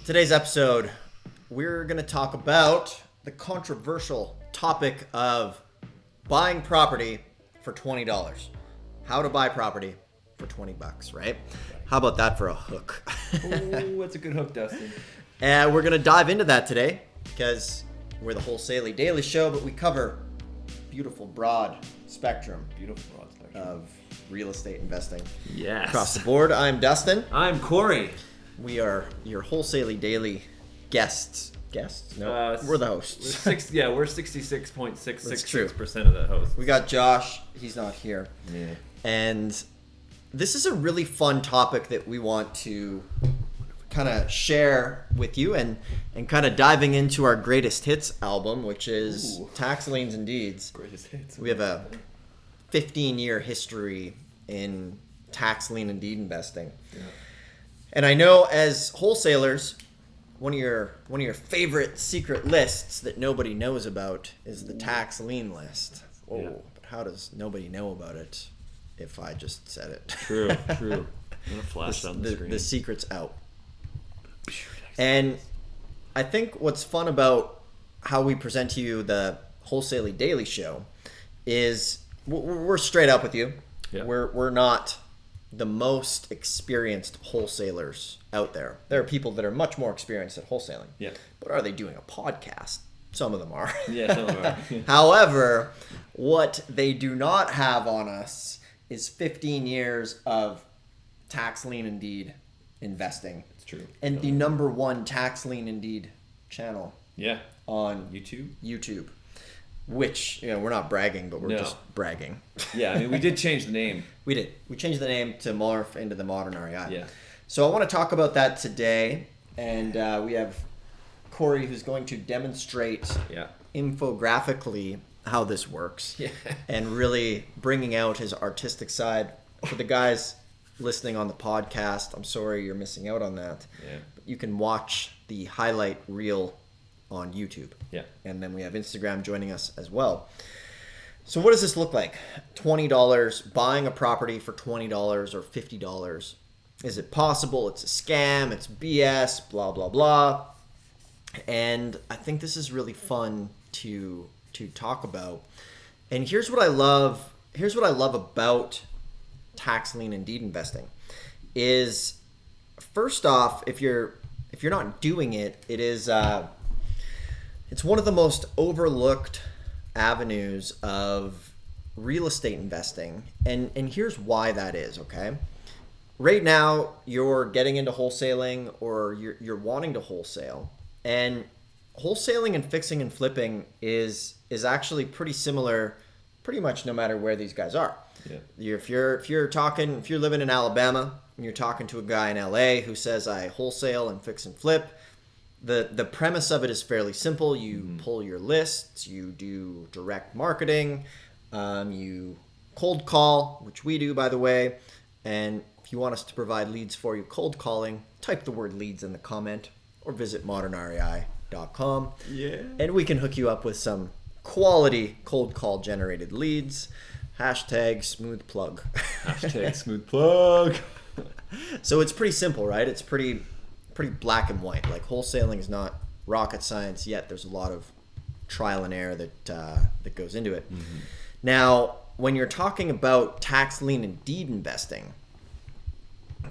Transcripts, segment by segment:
Today's episode, we're going to talk about the controversial topic of buying property for $20. How to buy property for $20, right? How about that for a hook? Oh, that's a good hook, Dustin. And we're going to dive into that today because we're the Wholesale Daily Show, but we cover beautiful, broad spectrum of real estate investing. Yes. Across the board. I'm Dustin. I'm Corey. We are your Wholesale Daily guests. Guests? No, we're the hosts. We're 66.666% of the hosts. We got Josh. He's not here. Yeah. And this is a really fun topic that we want to kind of share with you and kind of diving into our greatest hits album, which is Tax Liens Deeds. Greatest hits. We have a 15-year history in tax lien and deed investing. Yeah. And I know as wholesalers, one of your favorite secret lists that nobody knows about is the tax lien list. Oh, yeah. But how does nobody know about it if I just said it? True. I'm going to flash on the screen. The secret's out. And I think what's fun about how we present to you the Wholesale Daily Show is we're straight up with you. Yeah. We're not the most experienced wholesalers out there. There are people that are much more experienced at wholesaling. Yeah. But are they doing a podcast? Some of them are. Yeah, some of them are. However, what they do not have on us is 15 years of tax lien and deed investing. It's true. And the number one tax lien and deed channel. Yeah. On YouTube. Which, we're not bragging, but we're just bragging. Yeah, I mean, we did change the name. We did. We changed the name to morph into the Modern REI. Yeah. So I want to talk about that today. And we have Corey who's going to demonstrate infographically how this works. Yeah. And really bringing out his artistic side. For the guys listening on the podcast, I'm sorry you're missing out on that. Yeah. But you can watch the highlight reel on YouTube. Yeah. And then we have Instagram joining us as well. So what does this look like? $20, buying a property for $20 or $50. Is it possible? It's a scam. It's BS, blah, blah, blah. And I think this is really fun to talk about. And here's what I love about tax lien and deed investing is, first off, if you're not doing it, it's one of the most overlooked avenues of real estate investing. And here's why that is, okay? Right now, you're getting into wholesaling or you're wanting to wholesale. And wholesaling and fixing and flipping is actually pretty similar pretty much no matter where these guys are. Yeah. If you're living in Alabama and you're talking to a guy in LA who says, I wholesale and fix and flip, the premise of it is fairly simple. You pull your lists, you do direct marketing, you cold call, which we do, by the way. And if you want us to provide leads for you cold calling, type the word leads in the comment or visit modernrei.com. Yeah. And we can hook you up with some quality cold call generated leads. Hashtag smooth plug. Hashtag smooth plug. So it's pretty simple, right? It's pretty black and white. Like, wholesaling is not rocket science yet. There's a lot of trial and error that goes into it. Mm-hmm. Now, when you're talking about tax lien and deed investing,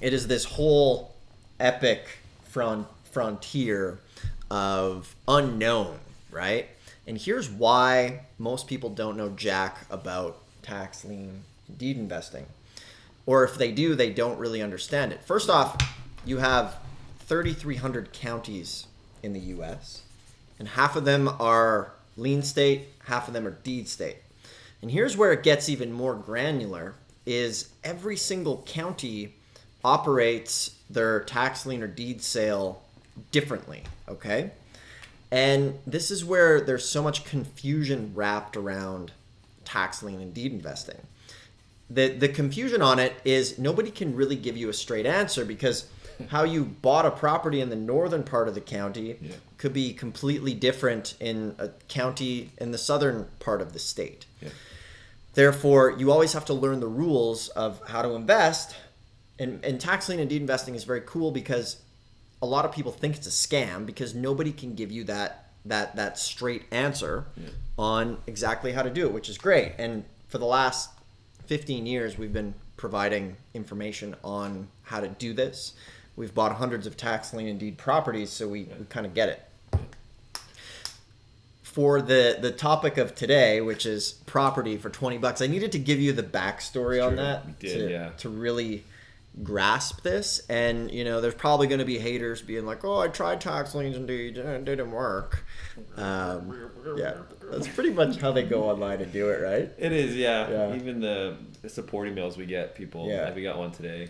it is this whole epic frontier of unknown, right? And here's why most people don't know jack about tax lien and deed investing. Or if they do, they don't really understand it. First off, you have 3,300 counties in the U.S., and half of them are lien state, half of them are deed state. And here's where it gets even more granular, is every single county operates their tax lien or deed sale differently, okay? And this is where there's so much confusion wrapped around tax lien and deed investing. The confusion on it is nobody can really give you a straight answer because how you bought a property in the northern part of the county could be completely different in a county in the southern part of the state. Yeah. Therefore, you always have to learn the rules of how to invest. And tax lien and deed investing is very cool because a lot of people think it's a scam because nobody can give you that straight answer on exactly how to do it, which is great. And for the last 15 years, we've been providing information on how to do this. We've bought hundreds of tax lien and deed properties, so we kind of get it. For the topic of today, which is property for $20, I needed to give you the backstory on that to really grasp this. And there's probably going to be haters being like, "Oh, I tried tax liens and deeds and it didn't work." That's pretty much how they go online and do it, right? It is, yeah. Even the support emails we get, people. Yeah. We got one today.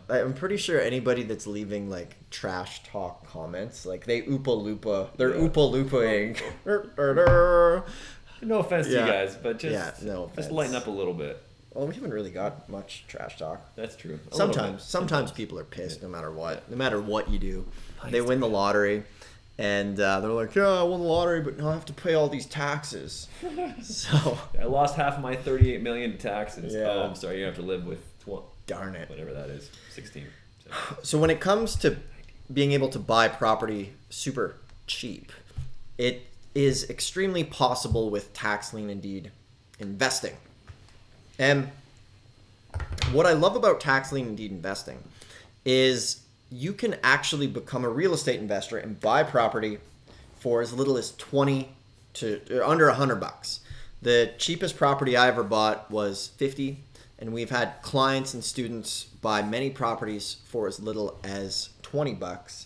I'm pretty sure anybody that's leaving like trash talk comments, like they're Oompa Loopaing. No offense to you guys, but just lighten up a little bit. Well, we haven't really got much trash talk. That's true. Sometimes people are pissed no matter what you do. They win the lottery, and they're like, "Yeah, I won the lottery, but now I have to pay all these taxes." So I lost half of my $38 million in taxes. Yeah. Oh, I'm sorry. You have to live with darn it, whatever that is, 16. So when it comes to being able to buy property super cheap, it is extremely possible with tax lien and deed investing. And what I love about tax lien and deed investing is you can actually become a real estate investor and buy property for as little as 20 to under $100. The cheapest property I ever bought was 50, and we've had clients and students buy many properties for as little as $20.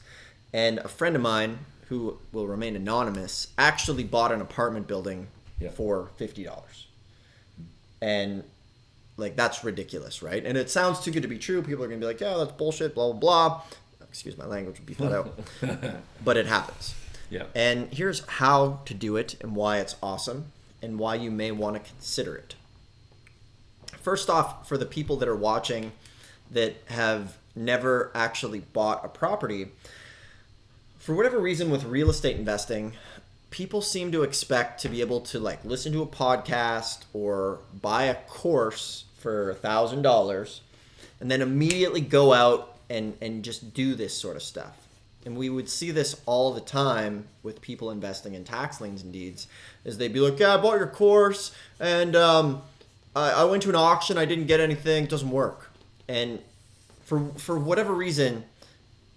And a friend of mine, who will remain anonymous, actually bought an apartment building for $50. And like, that's ridiculous, right? And it sounds too good to be true. People are gonna be like, "Yeah, that's bullshit, blah blah blah." Excuse my language, beat that out. But it happens. Yeah. And here's how to do it and why it's awesome and why you may want to consider it. First off, for the people that are watching that have never actually bought a property, for whatever reason with real estate investing, people seem to expect to be able to like listen to a podcast or buy a course for $1,000 and then immediately go out and just do this sort of stuff. And we would see this all the time with people investing in tax liens and deeds, is they'd be like, "Yeah, I bought your course and I went to an auction, I didn't get anything, it doesn't work." And for whatever reason,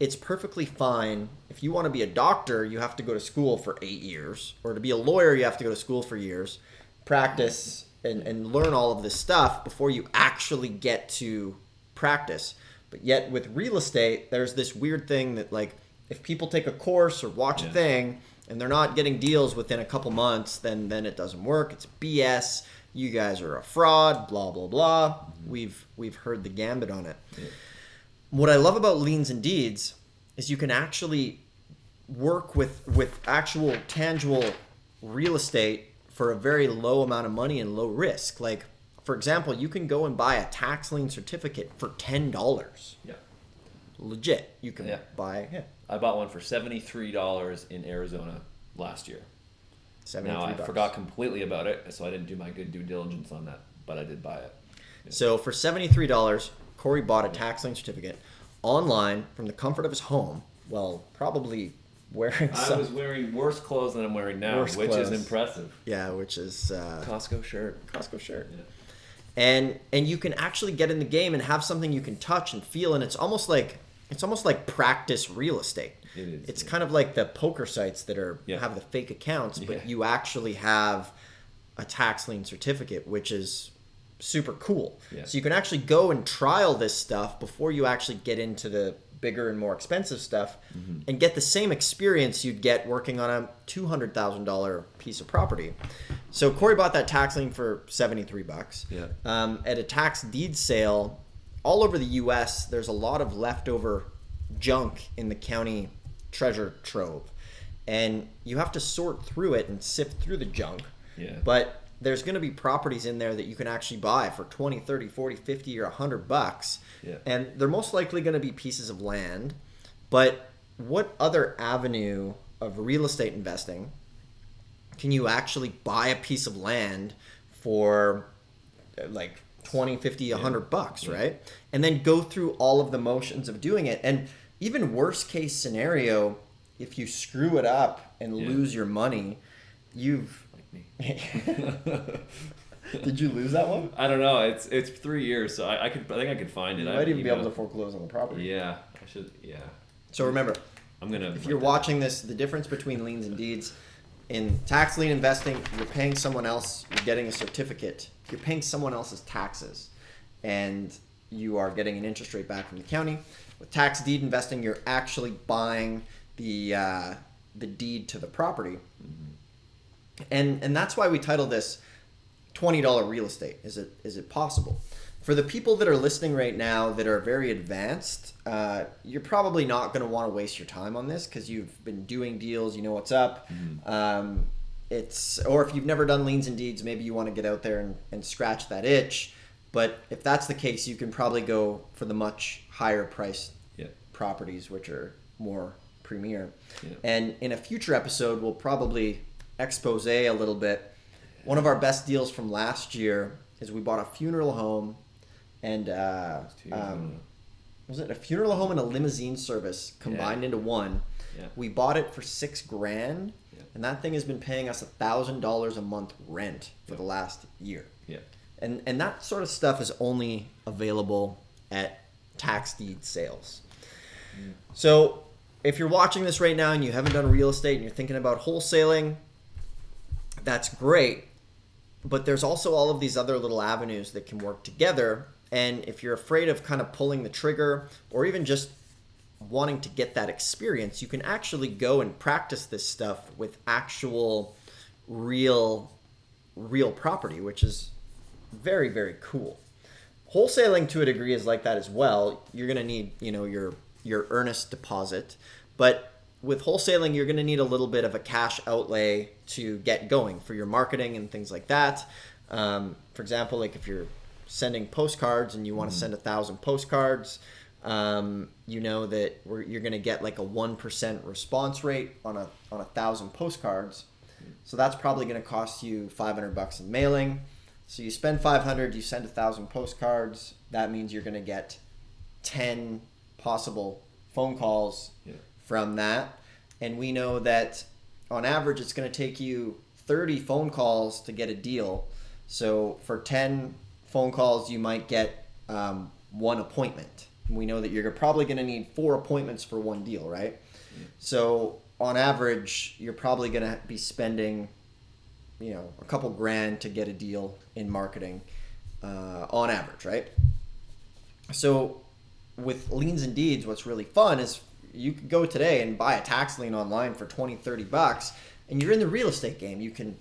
it's perfectly fine. If you want to be a doctor, you have to go to school for 8 years. Or to be a lawyer, you have to go to school for years, practice, and learn all of this stuff before you actually get to practice. But yet with real estate, there's this weird thing that like, if people take a course or watch a thing and they're not getting deals within a couple months, then it doesn't work. It's BS. You guys are a fraud, blah, blah, blah. We've heard the gambit on it. Yeah. What I love about liens and deeds is you can actually work with actual tangible real estate for a very low amount of money and low risk. Like, for example, you can go and buy a tax lien certificate for $10. Yeah. Legit. You can buy it. I bought one for $73 in Arizona last year. $73. Now, I forgot completely about it, so I didn't do my good due diligence on that, but I did buy it. Yeah. So for $73, Corey bought a tax lien certificate online from the comfort of his home. Well, probably wearing I was wearing worse clothes than I'm wearing now, which is impressive. Yeah, which is Costco shirt. Yeah. And you can actually get in the game and have something you can touch and feel, and it's almost like practice real estate. It is. It's kind of like the poker sites that have the fake accounts, but you actually have a tax lien certificate, which is super cool. Yeah. So you can actually go and trial this stuff before you actually get into the bigger and more expensive stuff, and get the same experience you'd get working on a $200,000 piece of property. So Corey bought that tax lien for $73. Yeah. At a tax deed sale, all over the U.S., there's a lot of leftover junk in the county treasure trove, and you have to sort through it and sift through the junk. Yeah. But there's going to be properties in there that you can actually buy for 20, 30, 40, 50, or $100. Yeah. And they're most likely going to be pieces of land. But what other avenue of real estate investing can you actually buy a piece of land for like 20, 50, $100, right? And then go through all of the motions of doing it. And even worst case scenario, if you screw it up and lose your money, you've like me. Did you lose that one? I don't know. It's 3 years, so I think I could find it. You might even be able to foreclose on the property. Yeah, I should. Yeah. So remember, if you're watching this, the difference between liens and deeds in tax lien investing, you're paying someone else. You're getting a certificate. You're paying someone else's taxes, and you are getting an interest rate back from the county. With tax deed investing, you're actually buying the deed to the property, and that's why we title this $20 real estate. Is it possible? For the people that are listening right now that are very advanced, you're probably not going to want to waste your time on this because you've been doing deals, you know what's up. Or if you've never done liens and deeds, maybe you want to get out there and scratch that itch. But if that's the case, you can probably go for the much higher priced properties, which are more premier. And in a future episode, we'll probably expose a little bit. One of our best deals from last year is we bought a funeral home and was it a funeral home and a limousine service combined into one. We bought it for $6,000 and that thing has been paying us $1,000 a month rent for the last year. And that sort of stuff is only available at tax deed sales. So if you're watching this right now and you haven't done real estate and you're thinking about wholesaling, that's great. But there's also all of these other little avenues that can work together. And if you're afraid of kind of pulling the trigger or even just wanting to get that experience, you can actually go and practice this stuff with actual real property, which is very, very cool. Wholesaling to a degree is like that as well. You're going to need, your earnest deposit, but with wholesaling, you're going to need a little bit of a cash outlay to get going for your marketing and things like that. For example, like if you're sending postcards and you want to send 1,000 postcards, you know that you're going to get like a 1% response rate on 1,000 postcards. So that's probably going to cost you $500 in mailing. So you spend $500, you send 1,000 postcards. That means you're going to get 10 possible phone calls from that. And we know that on average, it's going to take you 30 phone calls to get a deal. So for 10 phone calls, you might get one appointment. We know that you're probably going to need 4 appointments for one deal, right? So on average, you're probably going to be spending, a couple grand to get a deal in marketing on average, right? So with liens and deeds, what's really fun is you could go today and buy a tax lien online for $20-$30 and you're in the real estate game. You can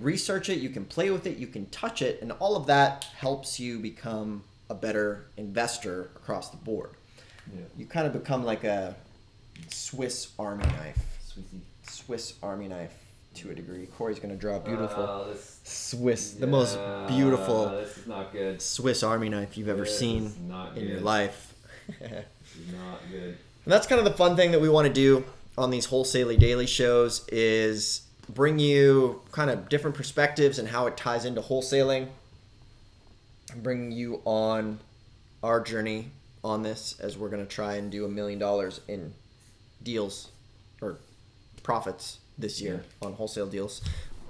research it, you can play with it, you can touch it, and all of that helps you become a better investor across the board. You kind of become like a Swiss Army knife. Swiss Army knife to a degree. Corey's going to draw a beautiful the most beautiful this is not good. Swiss Army knife you've ever seen in your life. This is not good. And that's kind of the fun thing that we want to do on these Wholesale Daily shows is bring you kind of different perspectives and how it ties into wholesaling, and bring you on our journey on this as we're going to try and do $1 million in deals or profits this year on wholesale deals.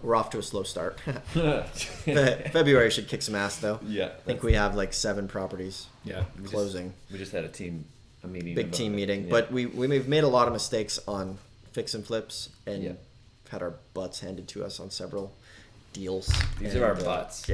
We're off to a slow start. February should kick some ass though. I think we have like 7 properties closing. We just had a meeting. Big team meeting. But we've made a lot of mistakes on fix and flips and had our butts handed to us on several deals. These are our butts.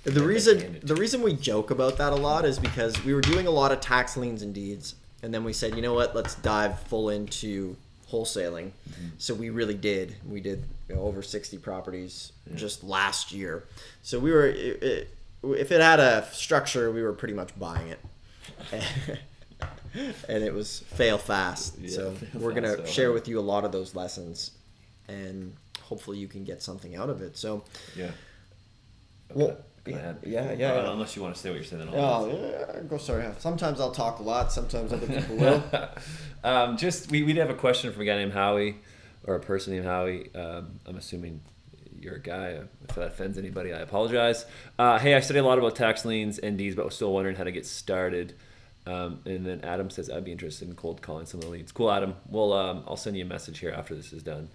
The reason we joke about that a lot is because we were doing a lot of tax liens and deeds, and then we said, you know what, let's dive full into wholesaling. So we really did. We did over 60 properties just last year. So we were, if it had a structure, we were pretty much buying it. And it was fail fast. So we're going to share with you a lot of those lessons, and hopefully you can get something out of it. So well, unless you want to say what you're saying. Go sorry. Sometimes I'll talk a lot. Sometimes other people will. We did have a question from a guy named Howie, or a person named Howie. I'm assuming you're a guy. If that offends anybody, I apologize. Hey, I study a lot about tax liens and deeds, but was still wondering how to get started. And then Adam says, I'd be interested in cold calling some of the leads. Cool, Adam. Well, I'll send you a message here after this is done.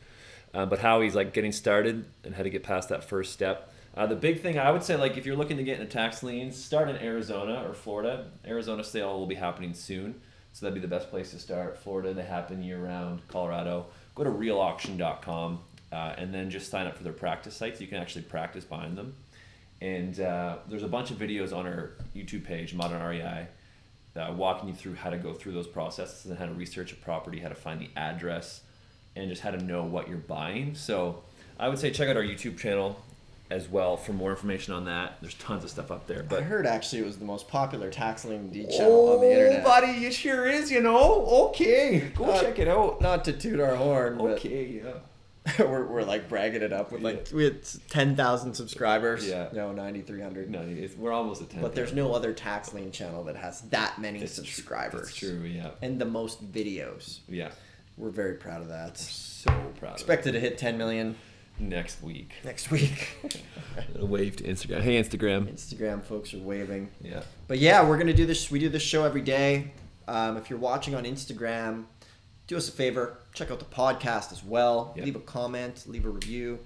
But how he's like getting started and how to get past that first step. The big thing I would say, like if you're looking to get into tax liens, start in Arizona or Florida. Arizona sale will be happening soon, so that'd be the best place to start. Florida, they happen year round. Colorado, go to realauction.com and then just sign up for their practice sites. You can actually practice buying them. And there's a bunch of videos on our YouTube page, Modern REI, walking you through how to go through those processes and how to research a property, how to find the address, and just how to know what you're buying. So I would say check out our YouTube channel as well for more information on that. There's tons of stuff up there. But I heard actually it was the most popular Tax Lien Deeds channel on the internet. Oh, buddy, it sure is, you know. Okay, go check it out. Not to toot our horn, but okay, yeah. we're like bragging it up with like we had 10,000 subscribers. Yeah. No, 9,300. No, we're almost at 10. But there's no other tax lien channel that has that many subscribers. That's true, yeah. And the most videos. Yeah. We're very proud of that. So proud. Expected to hit 10 million. Next week. A wave to Instagram. Hey, Instagram. Instagram folks are waving. Yeah. But yeah, we're going to do this. We do this show every day. If you're watching on Instagram, do us a favor. Check out the podcast as well. Yep. Leave a comment. Leave a review.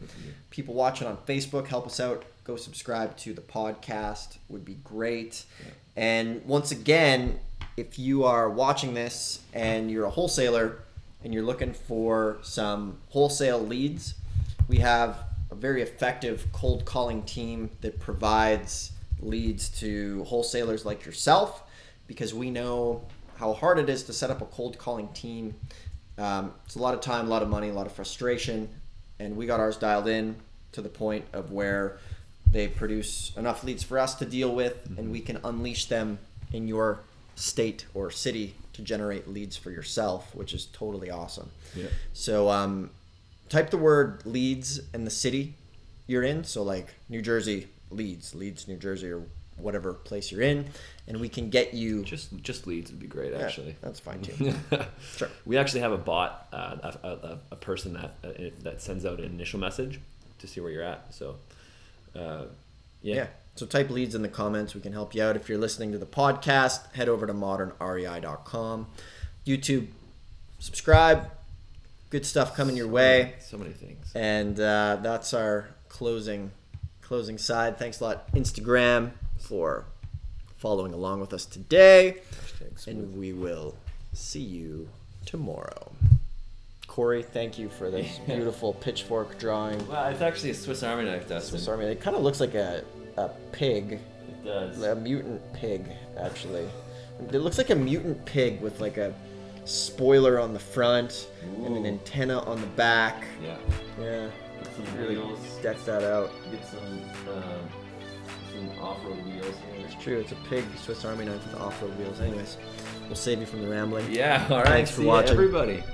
People watching on Facebook, help us out. Go subscribe to the podcast. Would be great. Yep. And once again, if you are watching this and you're a wholesaler and you're looking for some wholesale leads, we have a very effective cold calling team that provides leads to wholesalers like yourself, because we know how hard it is to set up a cold calling team. It's a lot of time, a lot of money, a lot of frustration, and we got ours dialed in to the point of where they produce enough leads for us to deal with, and we can unleash them in your state or city to generate leads for yourself, which is totally awesome. Yeah. So type the word leads in the city you're in. So like New Jersey, Leeds, New Jersey, or whatever place you're in, and we can get you just leads would be great. Actually, that's fine too. Sure. We actually have a bot, a person that sends out an initial message to see where you're at. So yeah. So type leads in the comments. We can help you out. If you're listening to the podcast, head over to modernrei.com. YouTube, subscribe. Good stuff coming your way. So many things. And that's our closing side. Thanks a lot, Instagram, for following along with us today. And we will see you tomorrow. Corey, thank you for this beautiful pitchfork drawing. Well, it's actually a Swiss Army knife, Dustin. Swiss Army. It kind of looks like a pig. It does. A mutant pig, actually. It looks like a mutant pig with like a spoiler on the front. Ooh. And an antenna on the back. Yeah. Yeah. Get some really wheels. Deck that out. Get some off-road wheels here. It's true. It's a pig Swiss Army knife with off-road wheels. Anyways, we'll save you from the rambling. Yeah. All right. Thanks for watching, everybody.